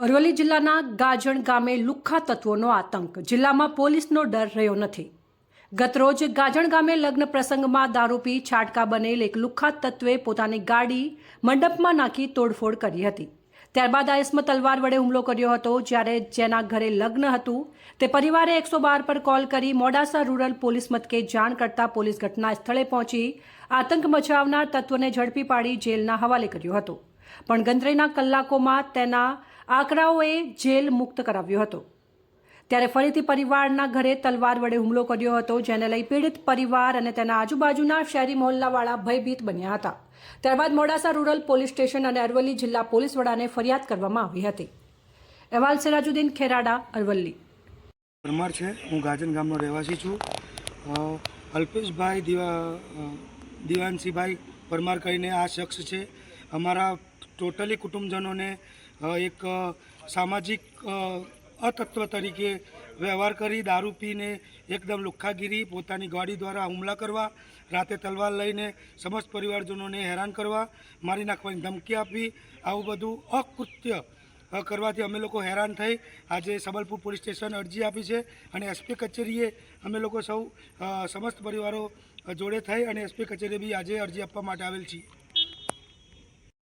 અરવલ્લી જિલ્લાના ગાજણ ગામે લુખ્ખા તત્વોનો આતંક, જિલ્લામાં પોલીસનો ડર રહ્યો નથી। ગતરોજ ગાજણ ગામે લગ્ન પ્રસંગમાં દારૂ પી છાટકા બનેલ એક લુખ્ખા તત્વે પોતાની ગાડી મંડપમાં નાખી તોડફોડ કરી હતી। ત્યારબાદ આ ઇસમે તલવાર વડે હુમલો કર્યો હતો। જ્યારે જેના ઘરે લગ્ન હતું તે પરિવારે 112 પર કોલ કરી મોડાસા રૂરલ પોલીસ મથકે જાણ કરતા પોલીસ ઘટના સ્થળે પહોંચી આતંક મચાવનાર તત્વને ઝડપી પાડી જેલના હવાલે કર્યો હતો। પણ ગણતરીના કલાકોમાં તેના આંકડાઓએ જેલ મુક્ત કરાવ્યો હતો। ત્યારે ફરીથી પરિવારના ઘરે તલવાર વડે હુમલો કર્યો હતો, જેને લઈ પીડિત પરિવાર અને તેના આજુબાજુના શહેરી મહોલ્લાવાળા ભયભીત બન્યા હતા। ત્યારબાદ મોડાસા રૂરલ પોલીસ સ્ટેશન અને અરવલ્લી જિલ્લા પોલીસ વડાને ફરિયાદ કરવામાં આવી હતી। અહેવાલ સિરાજુદ્દીન ખેરાડા, અરવલ્લી। પરમાર છે, હું ગાજન ગામનો રહેવાસી છું। અલ્પેશભાઈ દિવાનસિંહભાઈ પરમાર કરીને આ શખ્સ છે। અમારા ટોટલી કુટુંબજનોને એક સામાજિક અતત્વ તરીકે વ્યવહાર કરી દારૂ પીને એકદમ લુખ્ખાગીરી પોતાની ગાડી દ્વારા હુમલા કરવા, રાતે તલવાર લઈને સમસ્ત પરિવારજનોને હેરાન કરવા, મારી નાખવાની ધમકી આપવી, આવું બધું અકૃત્ય કરવાથી અમે લોકો હેરાન થઈ આજે સબલપુર પોલીસ સ્ટેશન અરજી આપી છે અને એસપી કચેરીએ અમે લોકો સૌ સમસ્ત પરિવારો જોડે થઈ અને એસપી કચેરીએ બી આજે અરજી આપવા માટે આવેલ છીએ।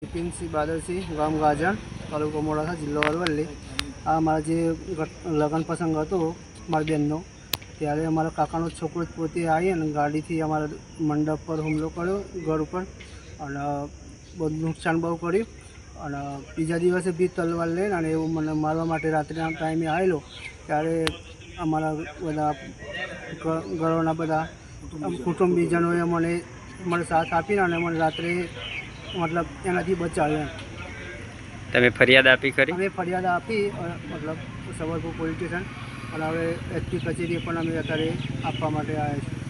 બિપિનસિંહ બાદલસિંહ, ગામ ગાજણ, તાલુકો મોડાસા, જિલ્લો અરવલ્લી। આ મારા જે લગ્ન પ્રસંગ હતો મારી બહેનનો, ત્યારે અમારા કાકાનો છોકરો જ પોતે આવી અને ગાડીથી અમારા મંડપ પર હુમલો કર્યો, ઘર ઉપર, અને બધું નુકસાન બહુ કર્યું। અને બીજા દિવસે બી તલવાર લઈને અને એવું મને મારવા માટે રાત્રિના ટાઈમે આવેલો, ત્યારે અમારા બધા ઘરોના બધા કુટુંબીજનોએ મને સાથ આપીને અને મને રાત્રે મતલબ એનાથી બચાવ્યો। તમે ફરિયાદ આપી ખરી? અમે ફરિયાદ આપી મતલબ સબલપુર પોલીસ સ્ટેશન, અને હવે એસપી કચેરીએ પણ અમે અત્યારે આપવા માટે આવ્યા છીએ।